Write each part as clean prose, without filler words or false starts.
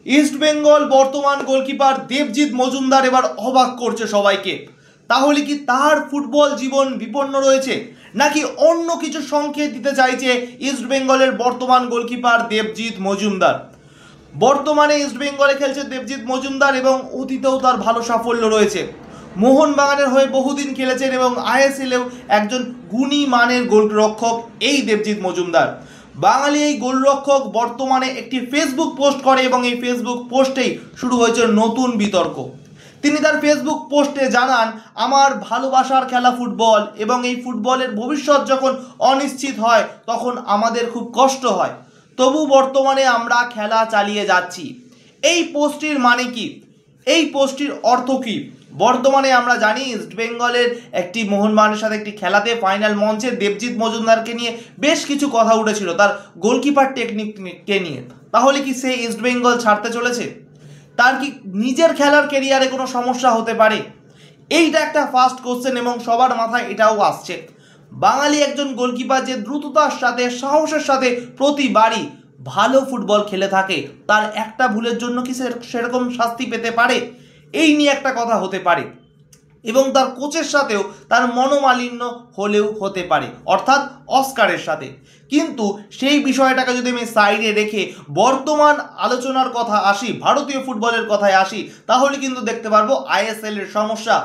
East Bengal বর্তমান goalkeeper Debjit Majumdar এবার অবাক করছে সবাইকে। তাহলে কি তার ফুটবল জীবন বিপন্ন রয়েছে, নাকি অন্য কিছু সংকেত দিতে চাইছে ইস্ট বেঙ্গলের বর্তমান গোলকিপার দেবজিৎ মজুমদার? বর্তমানে ইস্ট বেঙ্গলে খেলছে দেবজিৎ মজুমদার এবং অতীতেও তার ভালো সাফল্য রয়েছে। মোহনবাগানের হয়ে বহুদিন খেলেছেন এবং আইএসএলেও একজন গুণী মানের গোলরক্ষক এই দেবজিৎ মজুমদার। বাঙালি এই গোলরক্ষক বর্তমানে একটি ফেসবুক পোস্ট করে এবং এই ফেসবুক পোস্টেই শুরু হয়েছে নতুন বিতর্ক। তিনি তার ফেসবুক পোস্টে জানান, আমার ভালোবাসার খেলা ফুটবল এবং এই ফুটবলের ভবিষ্যৎ যখন অনিশ্চিত হয় তখন আমাদের খুব কষ্ট হয়, তবু বর্তমানে আমরা খেলা চালিয়ে যাচ্ছি। এই পোস্টটির মানে কি, এই পোস্টটির অর্থ কি? বর্তমানে আমরা জানি ইস্ট বেঙ্গলের একটি মোহনবাগানের সাথে একটি খেলাতে ফাইনাল মঞ্চে দেবজিৎ মজুমদারকে নিয়ে বেশ কিছু কথা উঠেছিল তার গোলকিপার টেকনিককে নিয়ে। তাহলে কি সে ইস্ট বেঙ্গল ছাড়তে চলেছে? তার কি নিজের খেলার কেরিয়ারে কোনো সমস্যা হতে পারে? এইটা একটা ফার্স্ট কোশ্চেন এবং সবার মাথায় এটাও আসছে। বাঙালি একজন গোলকিপার যে দ্রুততার সাথে সাহসের সাথে প্রতিবারই ভালো ফুটবল খেলে থাকে, তার একটা ভুলের জন্য কি সেরকম শাস্তি পেতে পারে? এই নিয়ে একটা কথা হতে পারে এবং তার কোচের সাথেও তার মনোমালিন্য হলেও হতে পারে, অর্থাৎ অস্কারের সাথে। কিন্তু সেই বিষয়টাকে যদি আমি সাইডে রেখে বর্তমান আলোচনার কথা আসি, ভারতীয় ফুটবলের কথায় আসি, তাহলে কিন্তু দেখতে পারবো আইএসএল এর সমস্যা।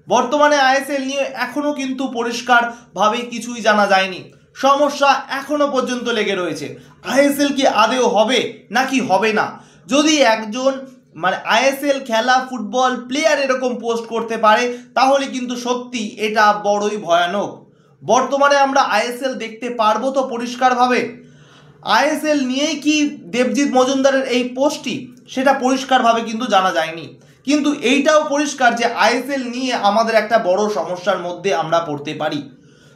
বর্তমানে আইএসএল নিয়ে এখনও কিন্তু পরিষ্কারভাবে কিছুই জানা যায়নি। সমস্যা এখনো পর্যন্ত লেগে রয়েছে। আইএসএল কি আদেও হবে নাকি হবে না? যদি একজন আইএসএল খেলা ফুটবল প্লেয়ার এরকম পোস্ট করতে পারে তাহলে কিন্তু সত্যি এটা বড়ই ভয়ানক। বর্তমানে আমরা আইএসএল দেখতে পারবো তো পরিষ্কারভাবে? আইএসএল নিয়েই কি দেবজিৎ মজুমদারের এই পোস্টটি, সেটা পরিষ্কারভাবে কিন্তু জানা যায়নি। কিন্তু এইটাও পরিষ্কার যে আইএসএল নিয়ে আমাদের একটা বড় সমস্যার মধ্যে আমরা পড়তে পারি।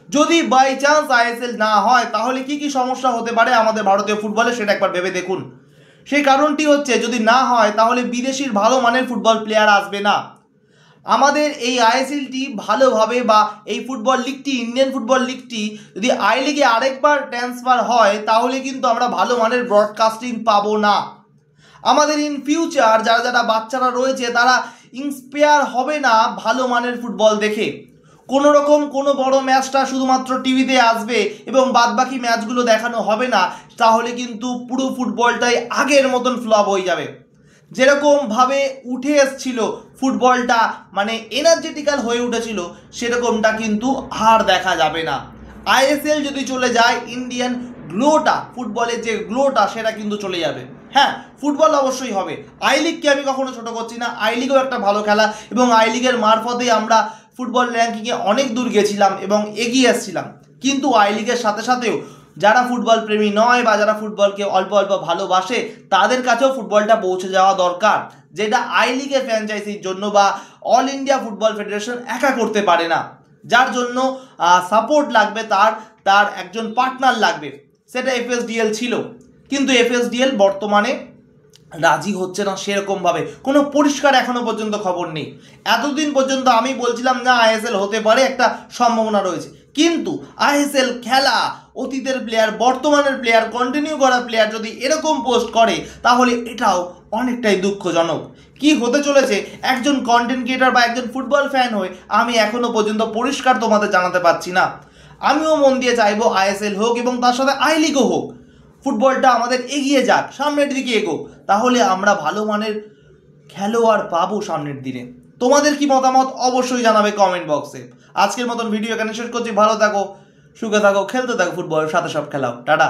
যদি বাই চান্স আইএসএল না হয় তাহলে কি কি সমস্যা হতে পারে আমাদের ভারতীয় ফুটবলে, সেটা একবার ভেবে দেখুন। সেই কারণটি হচ্ছে, যদি না হয় তাহলে বিদেশির ভালো মানের ফুটবল প্লেয়ার আসবে না। আমাদের এই আইএসএলটি ভালোভাবে বা এই ফুটবল লিগটি, ইন্ডিয়ান ফুটবল লিগটি যদি আই লিগে আরেকবার ট্রান্সফার হয় তাহলে কিন্তু আমরা ভালো মানের ব্রডকাস্টিং পাবো না। আমাদের ইন ফিউচার যারা যারা বাচ্চারা রয়েছে তারা ইন্সপায়ার হবে না ভালো মানের ফুটবল দেখে। কোনো রকম কোনো বড় ম্যাচটা শুধুমাত্র টিভিতে আসবে এবং বাদবাকি ম্যাচগুলো দেখানো হবে না, তাহলে কিন্তু পুরো ফুটবলটাই আগের মতন ফ্লপ হয়ে যাবে। যেরকমভাবে উঠে এসছিল ফুটবলটা, এনার্জেটিক্যাল হয়ে উঠেছিল, সেরকমটা কিন্তু আর দেখা যাবে না। আইএসএল যদি চলে যায়, ইন্ডিয়ান গ্লোটা, ফুটবলের যে গ্লোটা, সেটা কিন্তু চলে যাবে। হ্যাঁ, ফুটবল অবশ্যই হবে। আই লিগকে আমি কখনো ছোটো করছি না, আই লিগও একটা ভালো খেলা এবং আই লিগের মারফতেই আমরা ফুটবল র্যাঙ্কিংয়ে অনেক দূর গেছিলাম এবং এগিয়ে আসছিলাম। কিন্তু আই লিগের সাথে সাথেও যারা ফুটবল প্রেমী নয় বা যারা ফুটবলকে অল্প অল্প ভালোবাসে তাদের কাছেও ফুটবলটা পৌঁছে যাওয়া দরকার, যেটা আই লিগের ফ্র্যাঞ্চাইজির জন্য বা অল ইন্ডিয়া ফুটবল ফেডারেশন একা করতে পারে না। যার জন্য সাপোর্ট লাগবে, তার একজন পার্টনার লাগবে। সেটা এফএসডিএল ছিল, কিন্তু এফএসডিএল বর্তমানে রাজি হচ্ছে না সেরকমভাবে। কোনো পরিষ্কার এখনো পর্যন্ত খবর নেই। এতদিন পর্যন্ত আমি বলছিলাম না আইএসএল হতে পারে, একটা সম্ভাবনা রয়েছে, কিন্তু আইএসএল খেলা অতীতের প্লেয়ার, বর্তমানের প্লেয়ার, কন্টিনিউ করা প্লেয়ার যদি এরকম পোস্ট করে তাহলে এটাও অনেকটাই দুঃখজনক। কি হতে চলেছে একজন কন্টেন্ট ক্রিয়েটার বা একজন ফুটবল ফ্যান হয়ে আমি এখনো পর্যন্ত পরিষ্কার তোমাদের জানাতে পারছি না। আমিও মন দিয়ে চাইবো আইএসএল হোক এবং তার সাথে আই লিগও হোক, ফুটবলটা আমাদের এগিয়ে যাক, সামনের দিকে এগোক, তাহলে আমরা ভালো মানের খেলোয়াড় পাবো সামনের দিনে। তোমাদের কি মতামত অবশ্যই জানাবে কমেন্ট বক্সে। আজকের মতন ভিডিও এখানে শেষ করছি। ভালো থাকো, সুখে থাকো, খেলতে থাকো ফুটবলের সাথে, সব খেলাও। টাটা।